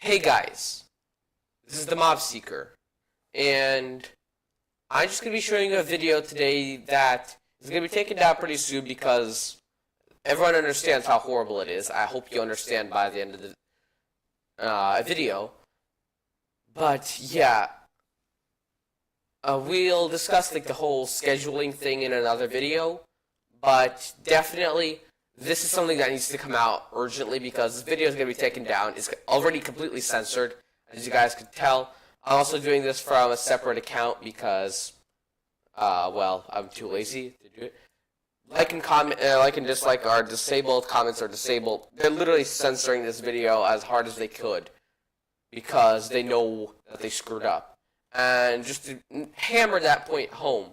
Hey guys, this is the Mob Seeker, and I'm just going to be showing you a video today that is going to be taken down pretty soon because everyone understands how horrible it is. I hope you understand by the end of the video. But yeah, we'll discuss like the whole scheduling thing in another video, but definitely this is something that needs to come out urgently because this video is going to be taken down. It's already completely censored, as you guys can tell. I'm also doing this from a separate account because, well, I'm too lazy to do it. Like and comment, like and dislike are disabled. Comments are disabled. They're literally censoring this video as hard as they could because they know that they screwed up. And just to hammer that point home,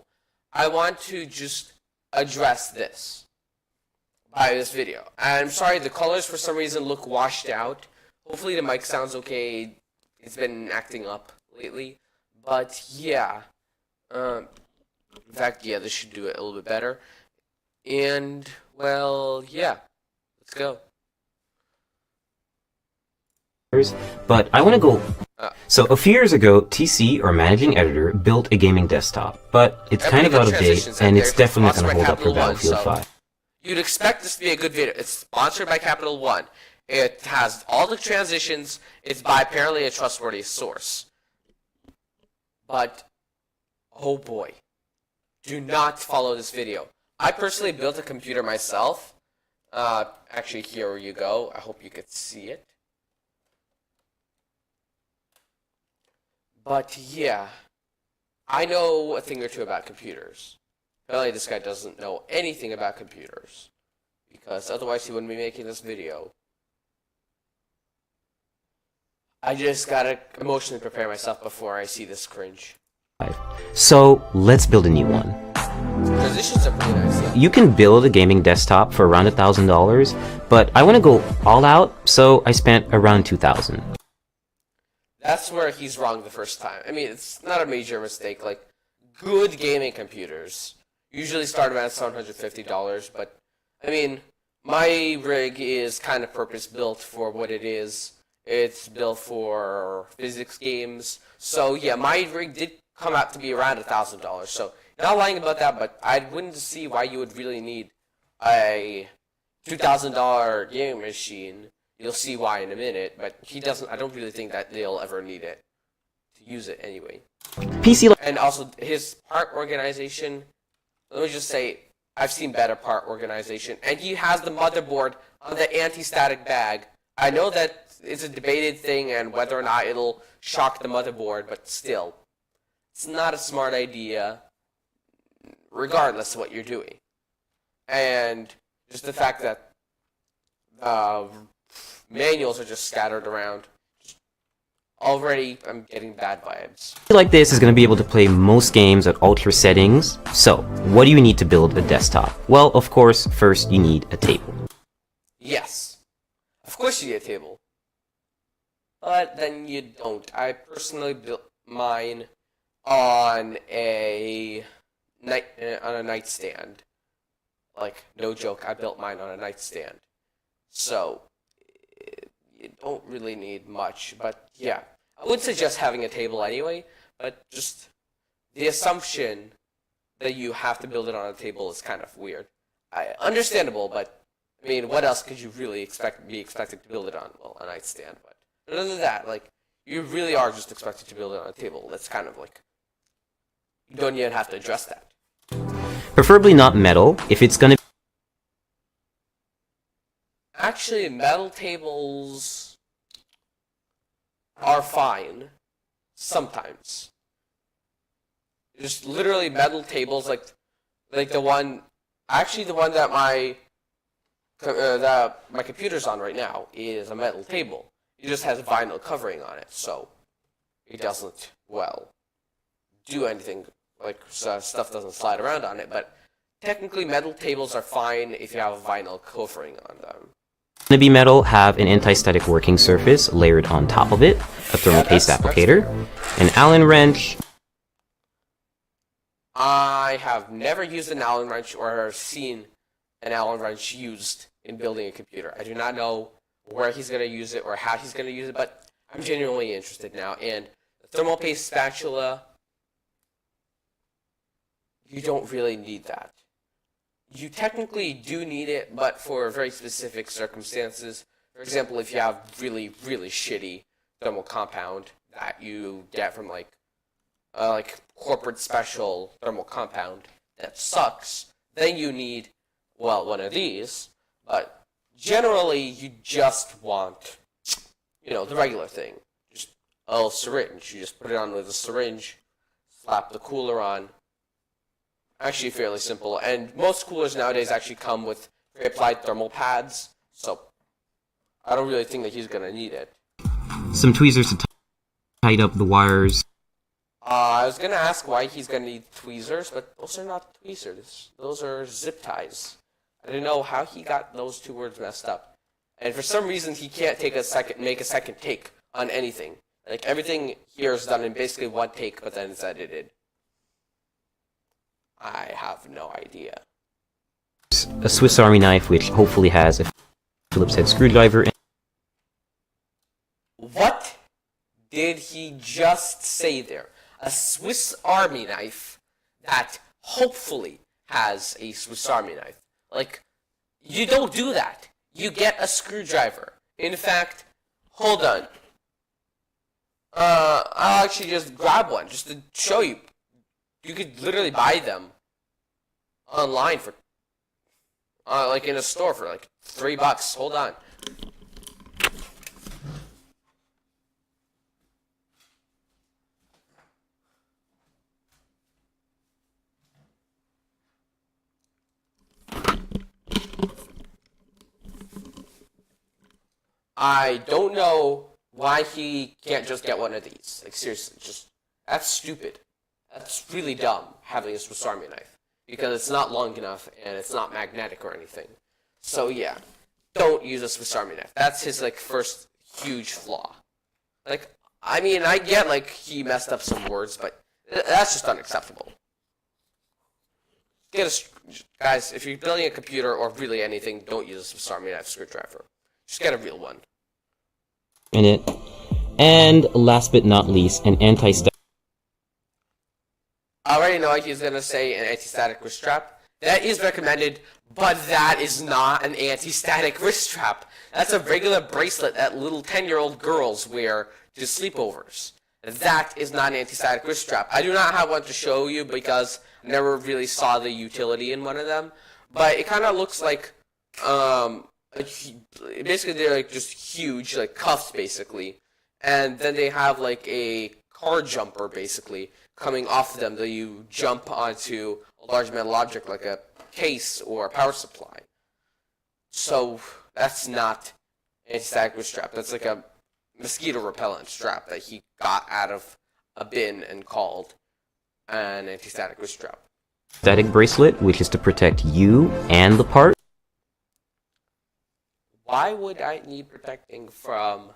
I want to just address this by this video. And I'm sorry, the colors for some reason look washed out. Hopefully the mic sounds okay. It's been acting up lately. But yeah. In fact, yeah, this should do it a little bit better. And, well, yeah. Let's go. But I want to go. So a few years ago, TC, or managing editor, built a gaming desktop, but it's kind of out of date, and it's definitely not going to hold up for Battlefield 5. You'd expect this to be a good video. It's sponsored by Capital One. It has all the transitions. It's by apparently a trustworthy source. But, oh boy. Do not follow this video. I personally built a computer myself. Actually, here you go. I hope you could see it. But yeah, I know a thing or two about computers. Apparently this guy doesn't know anything about computers, because otherwise he wouldn't be making this video. I just gotta emotionally prepare myself before I see this cringe. So let's build a new one. Transitions are pretty nice, yeah. You can build a gaming desktop for around $1,000, but I want to go all out, so I spent around $2,000. That's where he's wrong the first time. I mean, it's not a major mistake. Like, good gaming computers usually start around $750, but, I mean, my rig is kind of purpose-built for what it is. It's built for physics games. So, yeah, my rig did come out to be around $1,000. So, not lying about that, but I wouldn't see why you would really need a $2,000 gaming machine. You'll see why in a minute, but he doesn't. I don't really think that they'll ever need it to use it anyway. And also his part organization. Let me just say, I've seen better part organization, and he has the motherboard on the anti-static bag. I know that it's a debated thing, and whether or not it'll shock the motherboard, but still, it's not a smart idea, regardless of what you're doing. And just the fact that manuals are just scattered around. Already, I'm getting bad vibes. Like this is going to be able to play most games at all tier settings. So, what do you need to build a desktop? Well, of course, first you need a table. Yes. Of course you need a table. But then you don't. I personally built mine on a nightstand. Like, no joke, I built mine on a nightstand. So, you don't really need much, but yeah. I would suggest having a table anyway, but just the assumption that you have to build it on a table is kind of weird. Understandable, but I mean, what else could you really be expected to build it on? Well, a nightstand, but other than that, like, you really are just expected to build it on a table. That's kind of like, you don't even have to address that. Preferably not metal, if it's gonna. Actually, metal tables are fine sometimes. Just literally metal tables, like the one, actually the one that my computer's on right now is a metal table. It just has vinyl covering on it, so it doesn't, well, do anything, like stuff doesn't slide around on it. But technically, metal tables are fine if you have a vinyl covering on them. Gonna be metal, have an anti-static working surface layered on top of it, a thermal paste applicator, an Allen wrench. I have never used an Allen wrench or seen an Allen wrench used in building a computer. I do not know where he's going to use it or how he's going to use it, but I'm genuinely interested now. And the thermal paste spatula, you don't really need that. You technically do need it, but for very specific circumstances. For example, if you have really, really shitty thermal compound that you get from like corporate special thermal compound that sucks, then you need, well, one of these. But generally, you just want, the regular thing. Just a little syringe. You just put it on with a syringe, slap the cooler on. Actually fairly simple, and most coolers nowadays actually come with pre-applied thermal pads, so I don't really think that he's going to need it. Some tweezers to tighten up the wires. I was going to ask why he's going to need tweezers, but those are not tweezers. Those are zip ties. I don't know how he got those two words messed up. And for some reason, he can't make a second take on anything. Like, everything here is done in basically one take, but then it's edited. I have no idea. A Swiss Army knife, which hopefully has a Phillips head screwdriver. What did he just say there? A Swiss Army knife that hopefully has a Swiss Army knife. Like, you don't do that. You get a screwdriver. In fact, hold on. I'll actually just grab one just to show you. You could literally buy them online for, like in a store for like $3. Hold on. I don't know why he can't just get one of these. Like, seriously, that's stupid. That's really dumb, having a Swiss Army knife, because it's not long enough and it's not magnetic or anything. So yeah, don't use a Swiss Army knife. That's his first huge flaw. I mean, I get he messed up some words, but that's just unacceptable. Guys, if you're building a computer or really anything, don't use a Swiss Army knife screwdriver. Just get a real one. In it, and last but not least, an anti-static. I already know he's going to say an anti-static wrist strap. That is recommended, but that is not an anti-static wrist strap. That's a regular bracelet that little 10-year-old girls wear to sleepovers. That is not an anti-static wrist strap. I do not have one to show you because I never really saw the utility in one of them. But it kind of looks like, basically they're just huge, cuffs basically. And then they have a car jumper basically coming off of them that you jump onto a large metal object like a case or a power supply. So that's not an anti-static wrist strap. That's like a mosquito repellent strap that he got out of a bin and called an anti-static wrist strap. Static bracelet, which is to protect you and the part. Why would I need protecting from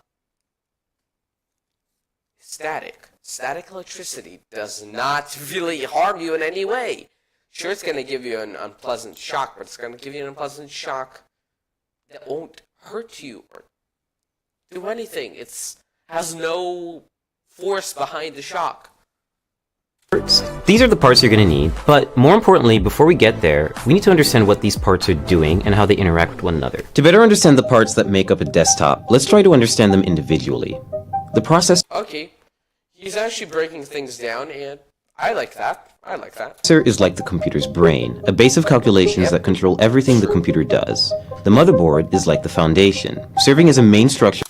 static? Static electricity does not really harm you in any way. Sure, it's going to give you an unpleasant shock, but it's going to give you an unpleasant shock that won't hurt you or do anything. It has no force behind the shock. These are the parts you're going to need, but more importantly, before we get there, we need to understand what these parts are doing and how they interact with one another. To better understand the parts that make up a desktop, let's try to understand them individually. The process... Okay. He's actually breaking things down, and I like that. Is like the computer's brain, a base of calculations that control everything the computer does. The motherboard is like the foundation, serving as a main structure.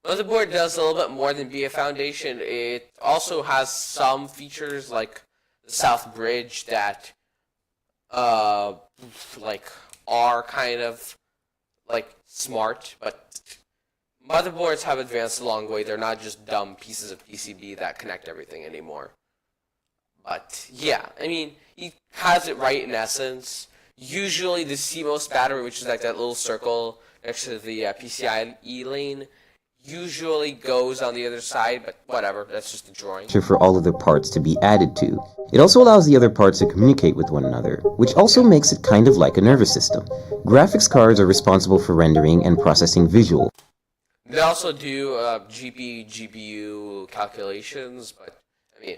Motherboard does a little bit more than be a foundation. It also has some features like the South Bridge that are kind of smart, but motherboards have advanced a long way. They're not just dumb pieces of PCB that connect everything anymore. But yeah, I mean, he has it right in essence. Usually the CMOS battery, which is like that little circle next to the PCIe lane, usually goes on the other side, but whatever, that's just a drawing. For all other parts to be added to. It also allows the other parts to communicate with one another, which also makes it kind of like a nervous system. Graphics cards are responsible for rendering and processing visual. They also do GPU calculations, but I mean,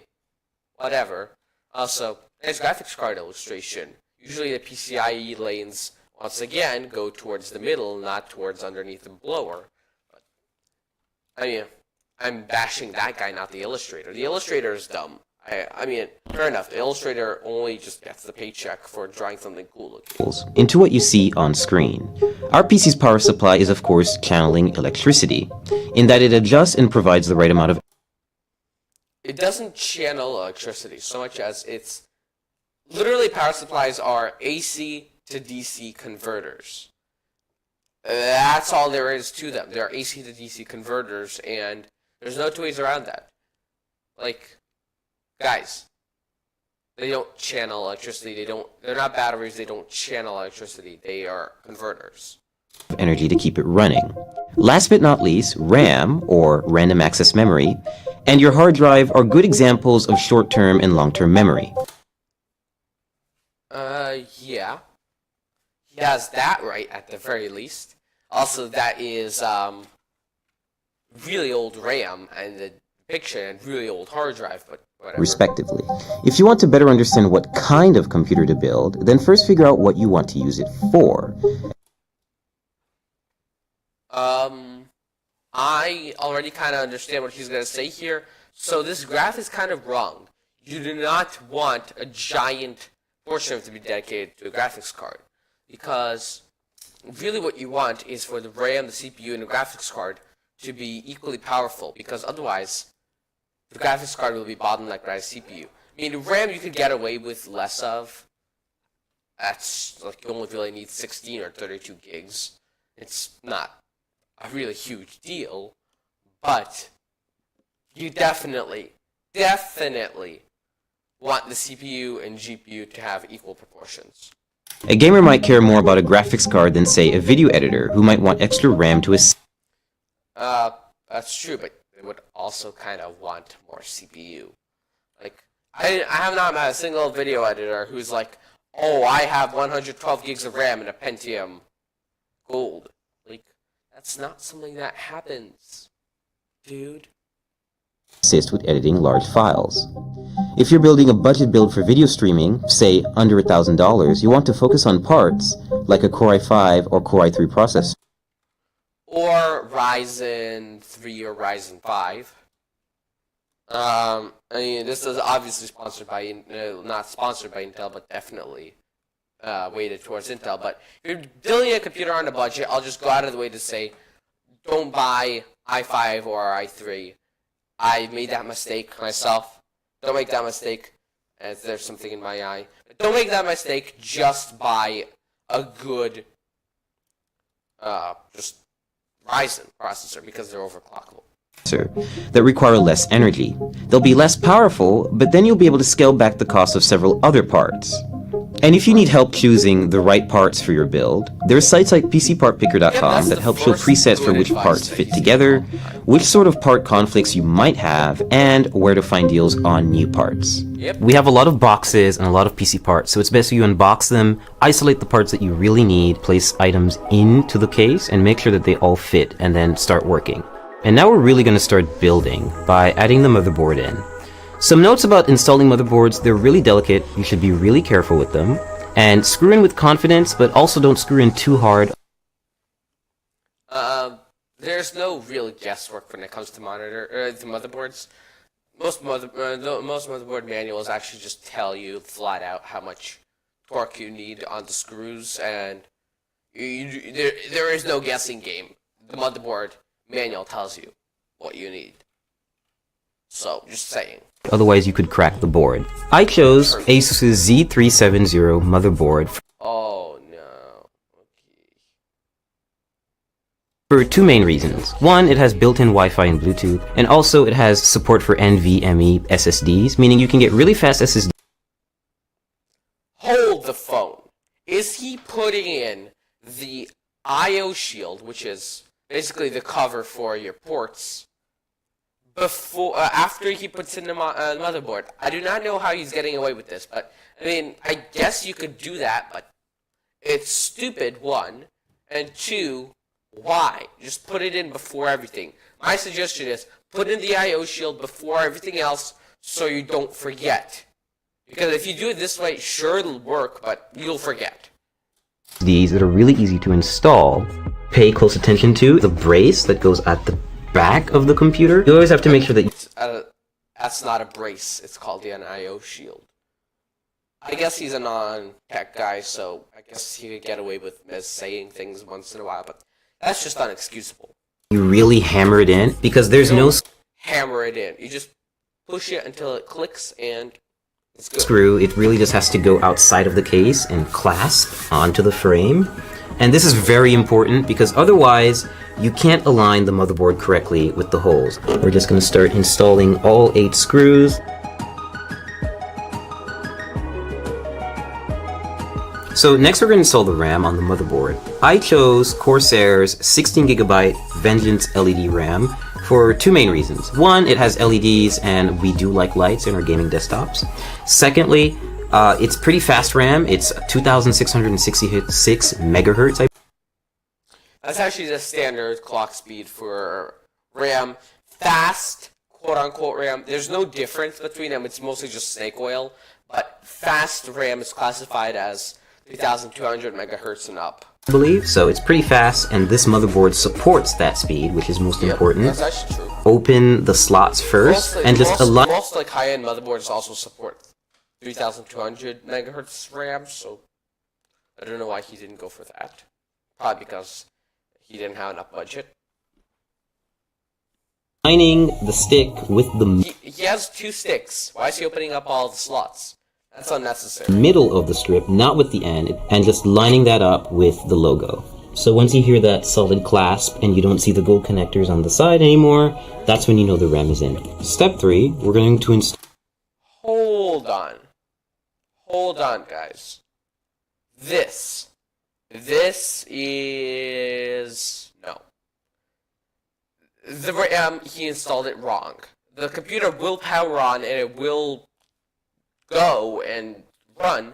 whatever. Also, there's graphics card illustration. Usually the PCIe lanes, once again, go towards the middle, not towards underneath the blower. But, I mean, I'm bashing that guy, not the illustrator. The illustrator is dumb. I mean, fair enough. The illustrator only just gets the paycheck for drawing something cool looking. Into what you see on screen. Our PC's power supply is, of course, channeling electricity, in that it adjusts and provides the right amount of. It doesn't channel electricity so much as it's literally power supplies are AC to DC converters. That's all there is to them. They're AC to DC converters, and there's no two ways around that. Like, guys, they don't channel electricity. They're not batteries. They don't channel electricity. They are converters. Energy to keep it running. Last but not least, RAM, or random access memory, and your hard drive are good examples of short-term and long-term memory. Yeah. He has that right at the very least. Also, that is, really old RAM and the depiction and really old hard drive, but whatever. Respectively. If you want to better understand what kind of computer to build, then first figure out what you want to use it for. I already kind of understand what he's going to say here. So this graph is kind of wrong. You do not want a giant portion of it to be dedicated to a graphics card. Because really what you want is for the RAM, the CPU, and the graphics card to be equally powerful. Because otherwise, the graphics card will be bottlenecked by the CPU. I mean, the RAM you could get away with less of. That's like you only really need 16 or 32 gigs. It's not a really huge deal, but you definitely want the CPU and GPU to have equal proportions. A gamer might care more about a graphics card than, say, a video editor, who might want extra RAM to assist. That's true, but they would also kind of want more CPU. Like, I have not met a single video editor who's like, oh, I have 112 gigs of RAM in a Pentium Gold. Like, that's not something that happens, dude. Assist with editing large files. If you're building a budget build for video streaming, say under $1,000, you want to focus on parts like a Core i5 or Core i3 processor. Or Ryzen 3 or Ryzen 5. I mean, this is obviously sponsored by, not sponsored by Intel, but definitely weighted towards Intel. But if you're building a computer on a budget, I'll just go out of the way to say, don't buy i5 or i3. I made that mistake myself. Don't make that mistake. As there's something in my eye. Don't make that mistake. Just buy a good, just Ryzen processor because they're overclockable. That require less energy. They'll be less powerful, but then you'll be able to scale back the cost of several other parts. And if you need help choosing the right parts for your build, there are sites like PSProductions that help show presets for which parts fit together, which sort of part conflicts you might have, and where to find deals on new parts. We have a lot of boxes and a lot of PC parts, so it's best you unbox them, isolate the parts that you really need, place items into the case, and make sure that they all fit, and then start working. And now we're really going to start building by adding the motherboard in. Some notes about installing motherboards: they're really delicate, you should be really careful with them, and screw in with confidence, but also don't screw in too hard. There's no real guesswork when it comes to motherboards. Most motherboard manuals actually just tell you flat out how much torque you need on the screws, and there is no guessing game. The motherboard manual tells you what you need. So, just saying. Otherwise, you could crack the board. I chose Asus's Z370 motherboard. Oh no. Okay. For two main reasons. One, it has built-in Wi-Fi and Bluetooth, and also it has support for NVMe SSDs, meaning you can get really fast SSDs. Hold the phone. Is he putting in the I/O shield, which is basically the cover for your ports, after he puts in the motherboard? I do not know how he's getting away with this, but I mean, I guess you could do that, but it's stupid, one, and two, Why? Just put it in before everything. My suggestion is put in the I/O shield before everything else so you don't forget. Because if you do it this way, sure it'll work, but you'll forget. These that are really easy to install. Pay close attention to the brace that goes at the back of the computer. You always have to make sure that that's not a brace. It's called an I/O shield. I guess he's a non-tech guy, so I guess he could get away with saying things once in a while, but that's just unexcusable. you really hammer it in, because there's no Hammer it in. You just push it until it clicks and it's good. screw. It really just has to go outside of the case and clasp onto the frame. And this is very important because otherwise you can't align the motherboard correctly with the holes. We're just going to start installing all 8 screws. So next we're going to install the RAM on the motherboard. I chose Corsair's 16GB Vengeance LED RAM for 2 main reasons. One, it has LEDs and we do like lights in our gaming desktops. Secondly, it's pretty fast RAM. It's 2666 megahertz. That's actually the standard clock speed for RAM. Fast, quote-unquote RAM. There's no difference between them. It's mostly just snake oil. But fast RAM is classified as 3200 megahertz and up. I believe so. It's pretty fast, and this motherboard supports that speed, which is most important. That's actually true. Open the slots first, and just align. Most like high-end motherboards also support 3200 megahertz RAM, so I don't know why he didn't go for that. Probably because he didn't have enough budget. Aligning the stick with the He has 2 sticks. Why is he opening up all the slots? That's unnecessary. middle of the strip, not with the end, and just lining that up with the logo. So once you hear that solid clasp and you don't see the gold connectors on the side anymore, that's when you know the RAM is in. Step 3, we're going to install. Hold on. Hold on, guys. This is... no. The RAM, he installed it wrong. The computer will power on and it will go and run,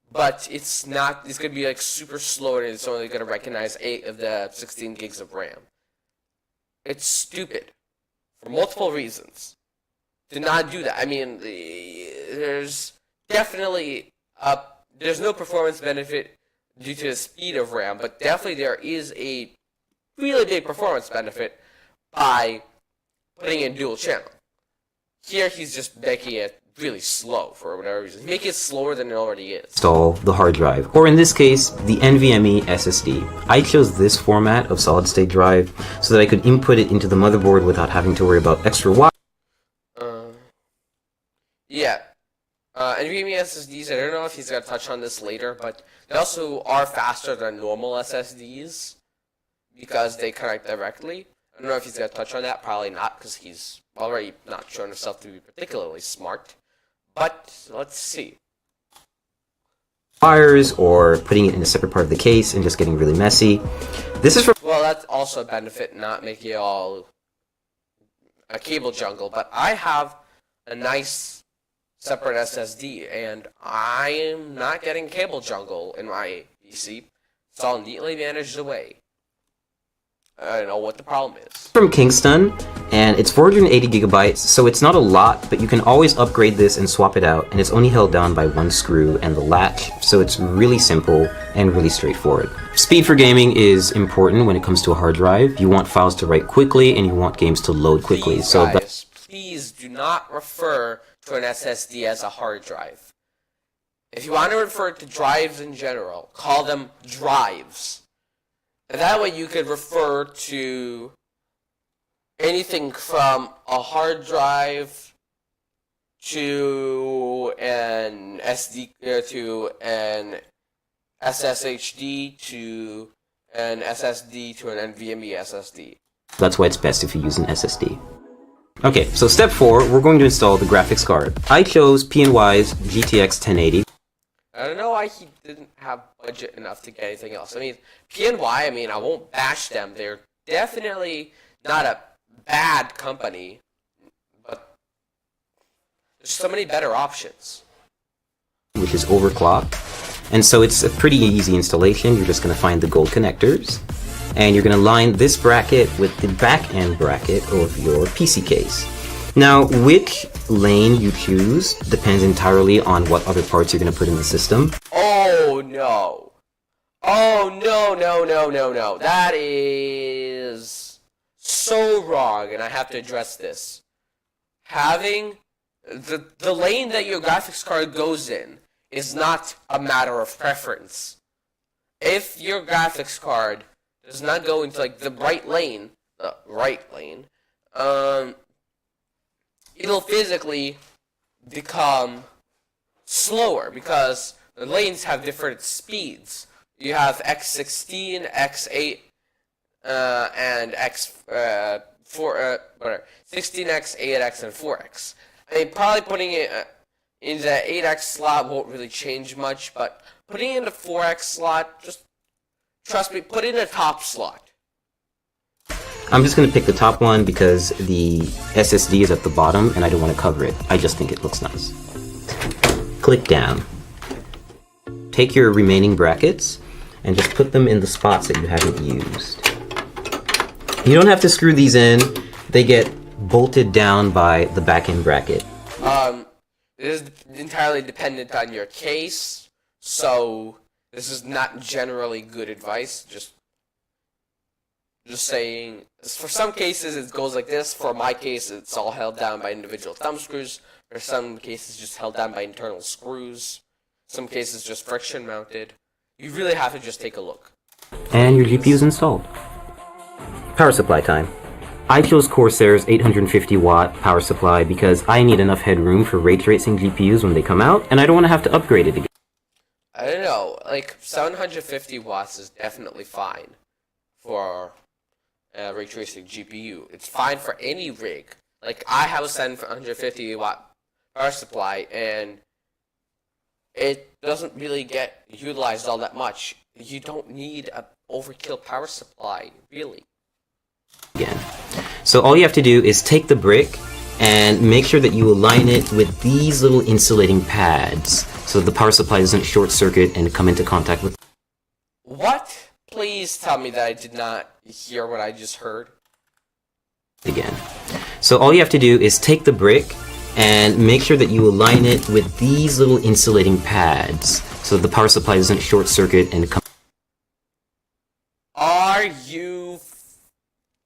but it's not, it's going to be like super slow and it's only going to recognize 8 of the 16 gigs of RAM. It's stupid. For multiple reasons. Do not do that. I mean, there's definitely, there's no performance benefit due to the speed of RAM, but definitely there is a really big performance benefit by putting in dual channel. Here he's just making it really slow for whatever reason. Make it slower than it already is. Install the hard drive, or in this case, the NVMe SSD. I chose this format of solid-state drive so that I could input it into the motherboard without having to worry about extra wires. Yeah. NVMe SSDs, I don't know if he's going to touch on this later, but they also are faster than normal SSDs because they connect directly. I don't know if he's going to touch on that. Probably not, because he's already not shown himself to be particularly smart. But let's see. Wires, or putting it in a separate part of the case and just getting really messy. This is for... Well, that's also a benefit, not making it all a cable jungle. But I have a nice separate SSD, and I am not getting cable jungle in my PC. It's all neatly managed away. I don't know what the problem is. From Kingston, and it's 480 gigabytes, so it's not a lot, but you can always upgrade this and swap it out, and it's only held down by 1 screw and the latch, so it's really simple and really straightforward. Speed for gaming is important when it comes to a hard drive. You want files to write quickly, and you want games to load quickly. Please, so guys, please do not refer to an SSD as a hard drive. If you want to refer to drives in general, call them drives. And that way you could refer to anything from a hard drive to an to an SSHD to an SSD to an NVMe SSD. that's why it's best if you use an SSD. Okay, so step 4, we're going to install the graphics card. I chose PNY's GTX 1080. I don't know why he didn't have budget enough to get anything else. I mean, PNY, I mean, I won't bash them. They're definitely not a bad company, but there's so many better options. Which is overclocked. And so it's a pretty easy installation. You're just going to find the gold connectors. and you're going to line this bracket with the back end bracket of your PC case. Now, which lane you choose depends entirely on what other parts you're going to put in the system. Oh no. Oh no, no, no, no, no. That is so wrong, and I have to address this. Having the lane that your graphics card goes in is not a matter of preference. If your graphics card does not go into like the right lane, it'll physically become slower because the lanes have different speeds. You have X16, X8, and X4, whatever, 16X, 8X, and 4X. I mean, probably putting it in the 8X slot won't really change much, but putting it in the 4X slot, just trust me, put it in the top slot. I'm just going to pick the top one because the SSD is at the bottom and I don't want to cover it. I just think it looks nice. Click down. Take your remaining brackets and just put them in the spots that you haven't used. You don't have to screw these in. They get bolted down by the back end bracket. It is entirely dependent on your case, so this is not generally good advice. Just saying, for some cases it goes like this. For my case, it's all held down by individual thumb screws. For some cases, just held down by internal screws. Some cases, just friction mounted. You really have to just take a look. And your GPU is installed. Power supply time. I chose Corsair's 850 watt power supply because I need enough headroom for ray tracing GPUs when they come out, and I don't want to have to upgrade it again. I don't know, like 750 watts is definitely fine for a ray tracing GPU. It's fine for any rig. Like I have a 750 watt power supply, and it doesn't really get utilized all that much. You don't need an overkill power supply, really. Again. So all you have to do is take the brick and make sure that you align it with these little insulating pads so the power supply doesn't short circuit and come into contact with. What? Please tell me that I did not hear what I just heard. Again. So all you have to do is take the brick and make sure that you align it with these little insulating pads so the power supply doesn't short circuit and come. Are you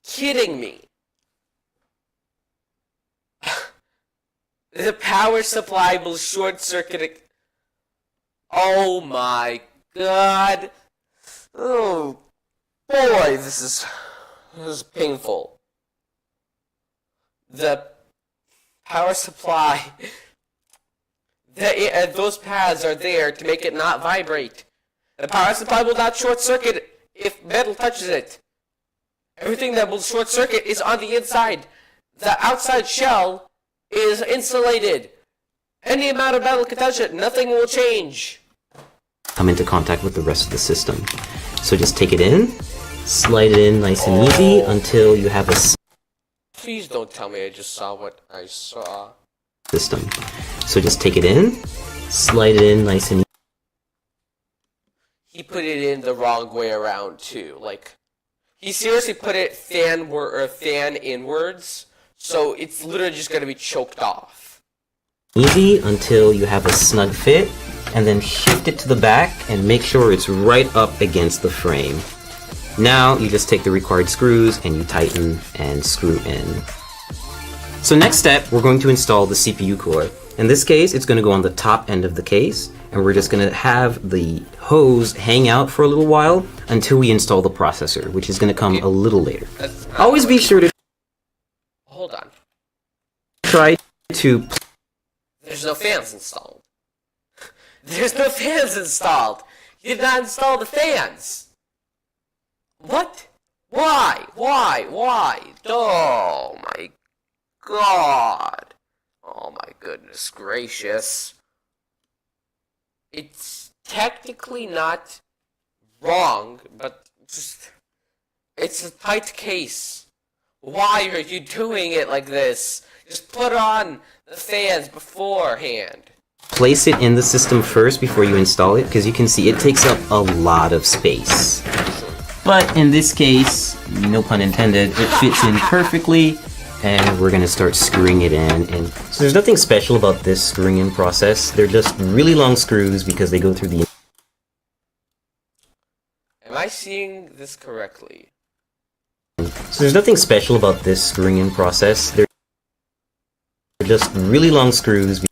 kidding me? The power supply will short circuit. Oh my god. Oh boy, this is painful. The power supply, those pads are there to make it not vibrate. The power supply will not short circuit if metal touches it. Everything that will short circuit is on the inside. The outside shell is insulated. Any amount of metal can touch it. Nothing will change. Come into contact with the rest of the system. So just take it in, slide it in nice and easy until you have a Please don't tell me I just saw what I saw. System. So just take it in, slide it in nice and easy. He put it in the wrong way around too. Like, he seriously put it fan inwards, so it's literally just gonna be choked off. Easy until you have a snug fit, and then shift it to the back and make sure it's right up against the frame. Now you just take the required screws and you tighten and screw in. So next step, we're going to install the CPU core. In this case, it's going to go on the top end of the case, and we're just going to have the hose hang out for a little while until we install the processor, which is going to come a little later. Always be sure to Hold on. try to... There's no fans installed. There's no fans installed. You did not install the fans. What? Why? Oh my god. Oh my goodness gracious. It's technically not wrong, but just it's a tight case. Why are you doing it like this? Just put on the fans beforehand. Place it in the system first before you install it, because you can see it takes up a lot of space. But in this case, no pun intended, it fits in perfectly, and we're gonna start screwing it in. And so there's nothing special about this screwing in process. They're just really long screws because they go through the... Am I seeing this correctly? So there's nothing special about this screwing in process. They're just really long screws.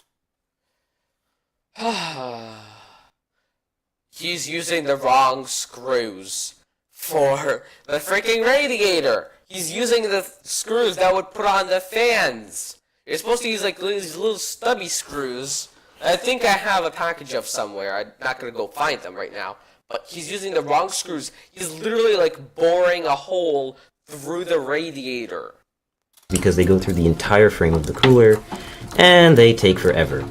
He's using the wrong screws for the freaking radiator. He's using the screws that would put on the fans. You're supposed to use like these little stubby screws. I think I have a package of somewhere. I'm not gonna go find them right now. But he's using the wrong screws. He's literally like boring a hole through the radiator. Because they go through the entire frame of the cooler, and they take forever.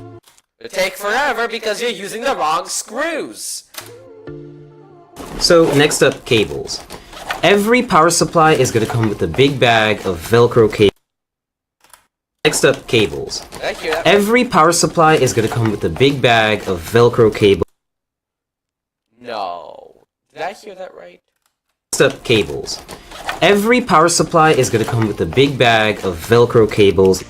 They take forever because you're using the wrong screws. So next up, cables. Every power supply is going to come with a big bag of Velcro cables. Next up, cables. Thank you. Every power supply is going to come with a big bag of Velcro cables. No. Did I hear that right? Next up, cables. Every power supply is going to come with a big bag of Velcro cables.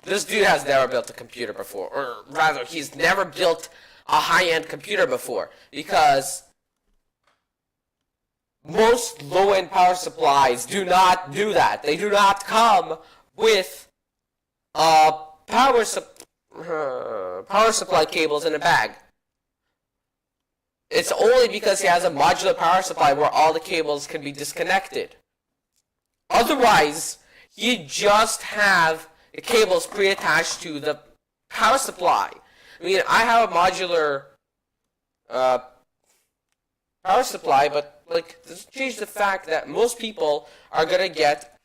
This dude has never built a computer before. Or rather, he's never built a high-end computer before. Because most low-end power supplies do not do that. They do not come with power supply cables in a bag. It's only because he has a modular power supply where all the cables can be disconnected. Otherwise, you just have the cables pre-attached to the power supply. I mean, I have a modular power supply, but like, doesn't change the fact that most people are gonna get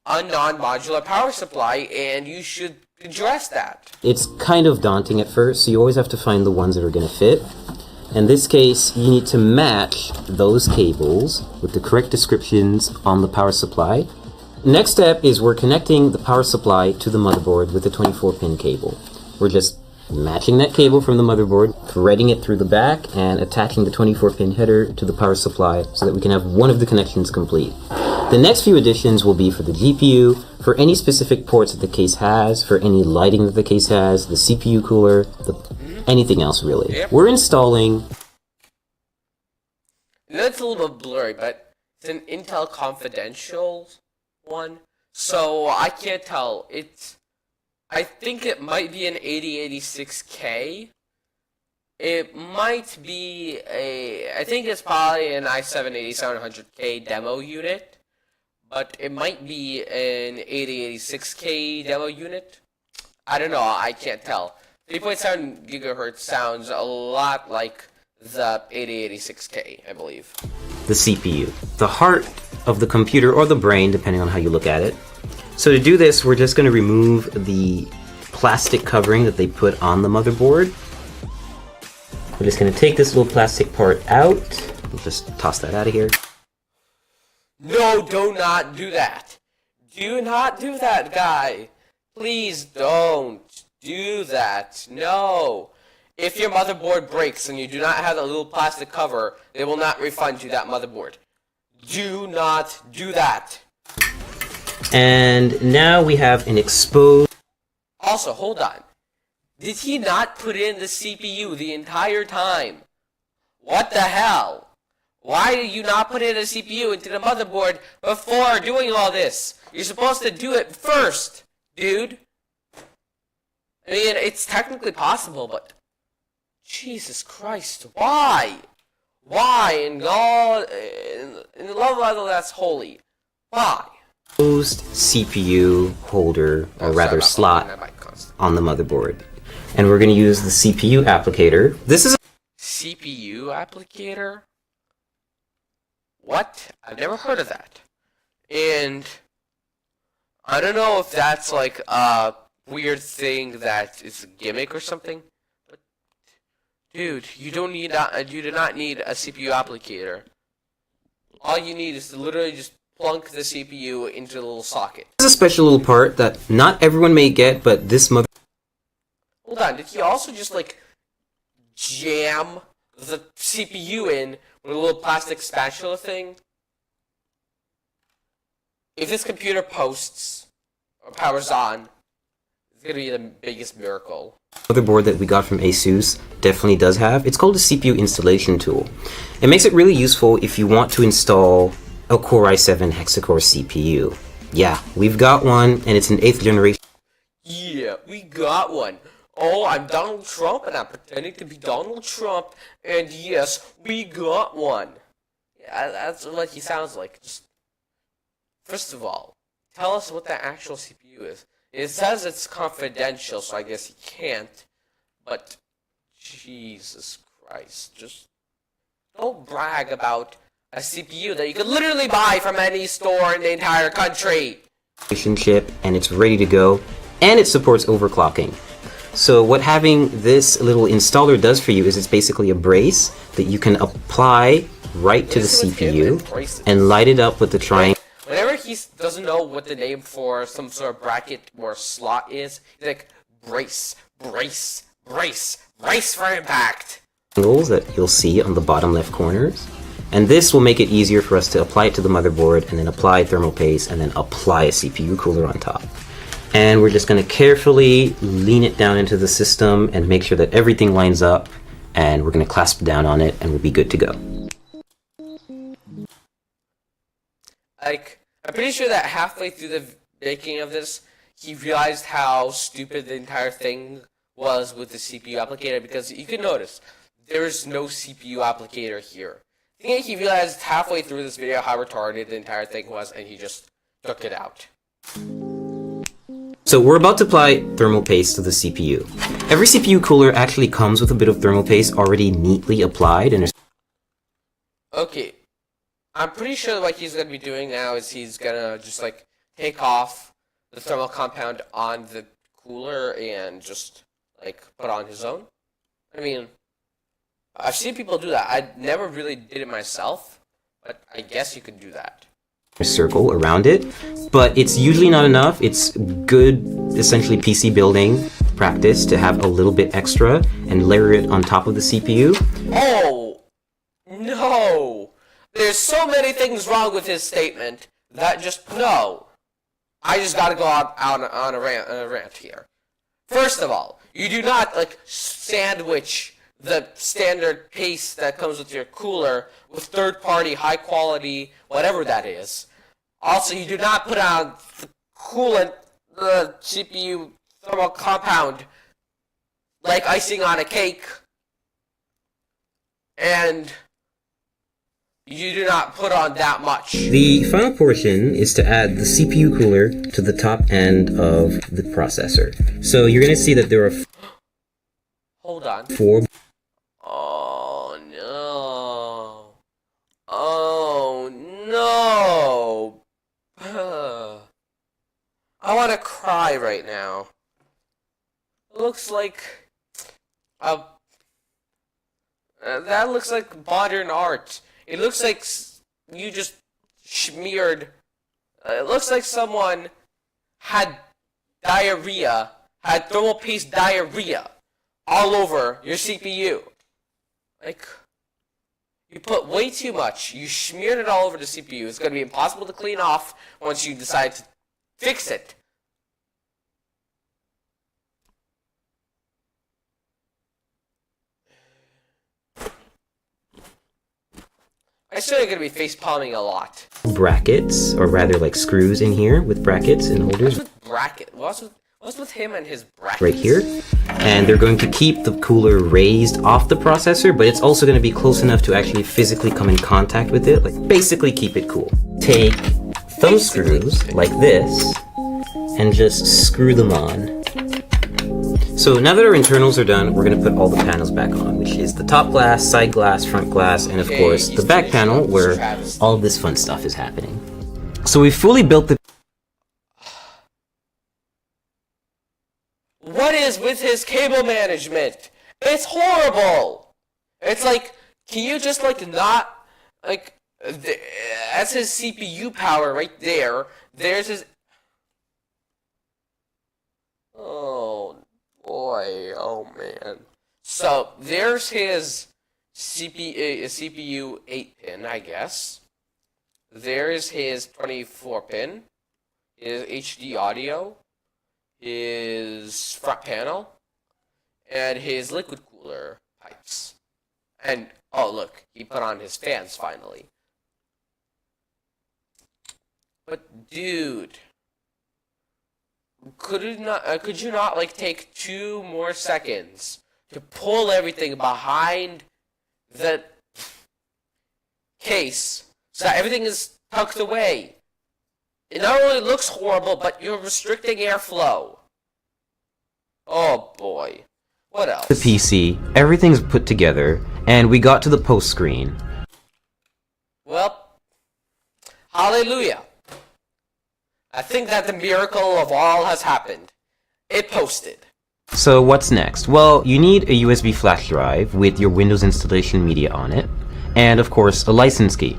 a non-modular power supply, and you should address that. It's kind of daunting at first, so you always have to find the ones that are going to fit. In this case, you need to match those cables with the correct descriptions on the power supply. Next step is we're connecting the power supply to the motherboard with a 24-pin cable. We're just matching that cable from the motherboard, threading it through the back, and attaching the 24-pin header to the power supply so that we can have one of the connections complete. The next few additions will be for the GPU, for any specific ports that the case has, for any lighting that the case has, the CPU cooler, anything else really. Yep. We're installing... That's a little bit blurry, but it's an Intel Confidential one, so I can't tell. I think it might be an 8086K. It might be I think it's probably an i7-8700K demo unit, but it might be an 8086K demo unit. I don't know, I can't tell. 3.7 gigahertz sounds a lot like the 8086K, I believe. The CPU, the heart of the computer, or the brain, depending on how you look at it. So to do this, we're just going to remove the plastic covering that they put on the motherboard. We're just going to take this little plastic part out. We'll just toss that out of here. No, do not do that. Do not do that, guy. Please don't do that. No. If your motherboard breaks and you do not have a little plastic cover, they will not refund you that motherboard. Do not do that. And now we have an exposed... Also, hold on. Did he not put in the CPU the entire time? What the hell? Why did you not put in a CPU into the motherboard before doing all this? You're supposed to do it first, dude. I mean, it's technically possible, but... Jesus Christ, why? Why? In God, in the love level that's holy. Why? Closed CPU holder, or rather slot, on the motherboard. And we're going to use the CPU applicator. This is a CPU applicator? What? I've never heard of that. And I don't know if that's like a weird thing that is a gimmick or something. But dude, you do not need a CPU applicator. All you need is to literally just plunk the CPU into the little socket. This is a special little part that not everyone may get, but this mother... Hold on, did he also just like jam the CPU in with a little plastic spatula thing. If this computer posts or powers on, it's gonna be the biggest miracle. Motherboard that we got from ASUS definitely does have. It's called a CPU installation tool. It makes it really useful if you want to install a Core i7 hexa-core CPU. Yeah, we've got one, and it's an 8th generation. Yeah, we got one. Oh, I'm Donald Trump, and I'm pretending to be Donald Trump, and yes, we got one. Yeah, that's what he sounds like. Just first of all, tell us what the actual CPU is. It says it's confidential, so I guess he can't. But Jesus Christ, just don't brag about a CPU that you could literally buy from any store in the entire country. Chip, and it's ready to go, and it supports overclocking. So what having this little installer does for you is it's basically a brace that you can apply right to the CPU and light it up with the triangle. Whenever he doesn't know what the name for some sort of bracket or slot is, he's like, brace, brace, brace, brace for impact. That you'll see on the bottom left corners. And this will make it easier for us to apply it to the motherboard and then apply thermal paste and then apply a CPU cooler on top. And we're just going to carefully lean it down into the system and make sure that everything lines up, and we're going to clasp down on it and we'll be good to go. Like, I'm pretty sure that halfway through the making of this, he realized how stupid the entire thing was with the CPU applicator, because you can notice there's no CPU applicator here. I think he realized halfway through this video how retarded the entire thing was, and he just took it out. So we're about to apply thermal paste to the CPU. Every CPU cooler actually comes with a bit of thermal paste already neatly applied, and okay, I'm pretty sure what he's gonna be doing now is he's gonna just like take off the thermal compound on the cooler and just like put on his own. I mean, I've seen people do that. I never really did it myself, but I guess you can do that. Circle around it, but it's usually not enough. It's good, essentially PC building practice to have a little bit extra and layer it on top of the CPU. Oh, no. There's so many things wrong with his statement that just, no. I just gotta go on a rant here. First of all, you do not, like, sandwich the standard paste that comes with your cooler with third-party, high-quality, whatever that is. Also, you do not put on the coolant, the CPU thermal compound, like icing on a cake. And you do not put on that much. The final portion is to add the CPU cooler to the top end of the processor. So you're going to see that there are Hold on. 4. Oh no. Oh no. I want to cry right now. It looks like that looks like modern art. It looks like you just smeared. It looks like someone had diarrhea, had thermal paste diarrhea all over your CPU. Like, you put way too much. You smeared it all over the CPU. It's going to be impossible to clean off once you decide to fix it. I still going to be face palming a lot. Brackets, or rather like screws in here with brackets and holders. What's with bracket? What's with him and his brackets? Right here. And they're going to keep the cooler raised off the processor, but it's also going to be close enough to actually physically come in contact with it. Like, basically keep it cool. Take thumb screws like this and just screw them on. So now that our internals are done, we're going to put all the panels back on, which is the top glass, side glass, front glass, and of course the back panel where all of this fun stuff is happening. So we fully built the... What is with his cable management? It's horrible! It's like, can you just like not, like, that's his CPU power right there. There's his... Oh boy, oh man. So, there's his CPU 8-pin, I guess. There's his 24-pin, his HD audio, his front panel, and his liquid cooler pipes. And, oh look, he put on his fans finally. But dude, could you not like take 2 more seconds to pull everything behind the case so that everything is tucked away? It not only looks horrible, but you're restricting airflow. Oh boy. What else? The PC, everything's put together, and we got to the post screen. Well, hallelujah. I think that the miracle of all has happened. It posted. So what's next? Well, you need a USB flash drive with your Windows installation media on it, and of course a license key.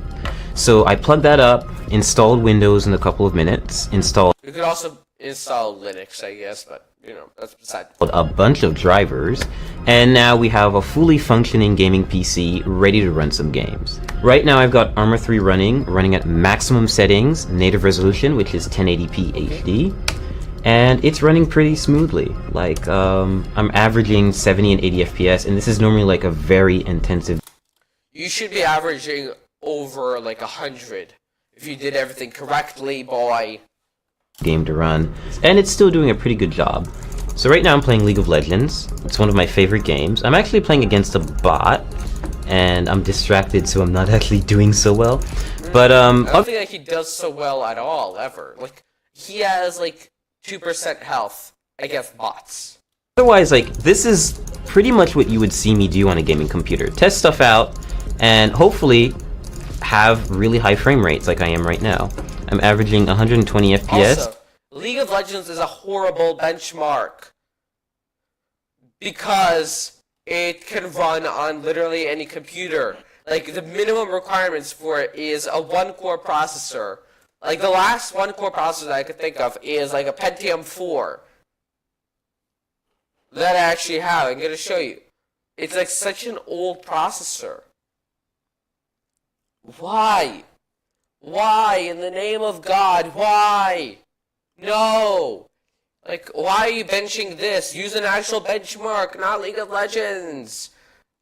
So I plugged that up, installed Windows in a couple of minutes, installed You could also install Linux, I guess, but you know, that's beside a bunch of drivers, and now we have a fully functioning gaming PC ready to run some games. Right now I've got Arma 3 running at maximum settings, native resolution, which is 1080p HD, and it's running pretty smoothly. Like, I'm averaging 70 and 80 FPS, and this is normally like a very intensive... You should be averaging over like 100 if you did everything correctly, boy. Game to run, and it's still doing a pretty good job. So right now I'm playing League of Legends. It's one of my favorite games. I'm actually playing against a bot, and I'm distracted, so I'm not actually doing so well. But I don't think that he does so well at all, ever. Like, he has like 2% health against bots. Otherwise, like, this is pretty much what you would see me do on a gaming computer. Test stuff out, and hopefully have really high frame rates like I am right now. I'm averaging 120 FPS. Also, League of Legends is a horrible benchmark because it can run on literally any computer. Like, the minimum requirements for it is a 1-core processor. Like, the last 1-core processor that I could think of is like a Pentium 4 that I actually have. I'm going to show you. It's like such an old processor. Why? Why? In the name of God, why? No! Like, why are you benching this? Use an actual benchmark, not League of Legends.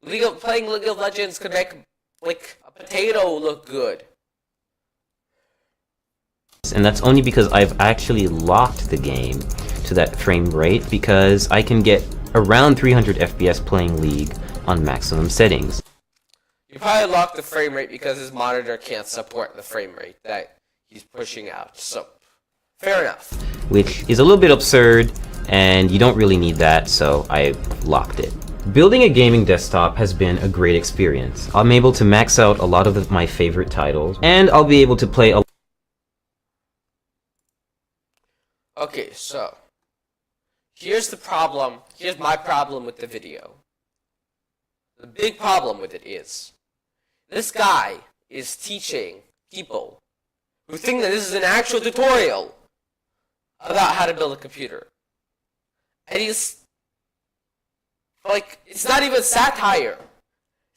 Playing League of Legends could make, like, a potato look good. And that's only because I've actually locked the game to that frame rate, because I can get around 300 FPS playing League on maximum settings. You probably locked the frame rate because his monitor can't support the frame rate that he's pushing out. So, fair enough. Which is a little bit absurd, and you don't really need that, so I locked it. Building a gaming desktop has been a great experience. I'm able to max out a lot of my favorite titles, and I'll be able to play a... Okay, so, here's the problem. Here's my problem with the video. The big problem with it is, this guy is teaching people who think that this is an actual tutorial about how to build a computer. And he's, like, it's not even satire.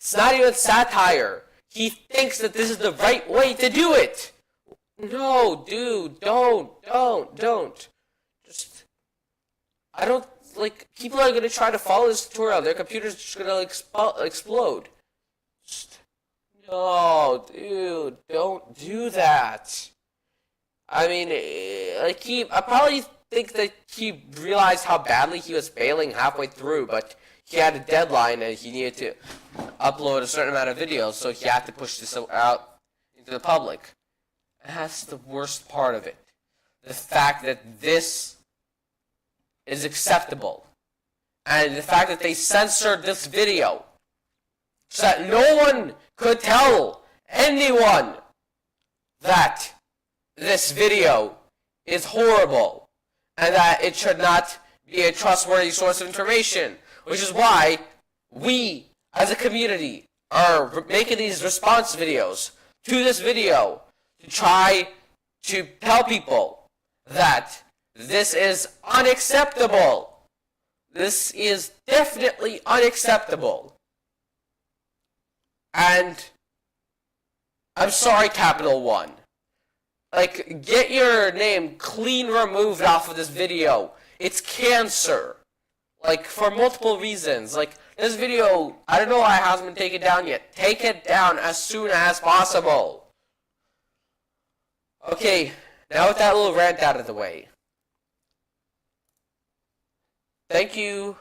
It's not even satire. He thinks that this is the right way to do it. No, dude, don't. Just, I don't, like, people are going to try to follow this tutorial. Their computer's just going to explode. Just, no, dude, don't do that. I mean, like, I probably think that he realized how badly he was failing halfway through, but he had a deadline and he needed to upload a certain amount of videos, so he had to push this out into the public. And that's the worst part of it. The fact that this is acceptable. And the fact that they censored this video so that no one could tell anyone that this video is horrible and that it should not be a trustworthy source of information, which is why we as a community are making these response videos to this video to try to tell people that this is unacceptable. This is definitely unacceptable. And I'm sorry, Capital One. Like, get your name clean removed off of this video. It's cancer. Like, for multiple reasons. Like, this video, I don't know why it hasn't been taken down yet. Take it down as soon as possible. Okay, now with that little rant out of the way. Thank you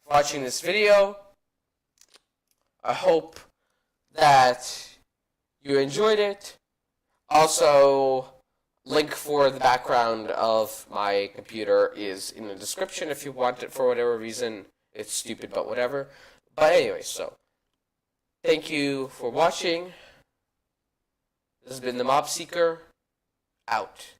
for watching this video. I hope that you enjoyed it. Also, link for the background of my computer is in the description if you want it for whatever reason. It's stupid, but whatever. But anyway, so thank you for watching. This has been the Mob Seeker, out.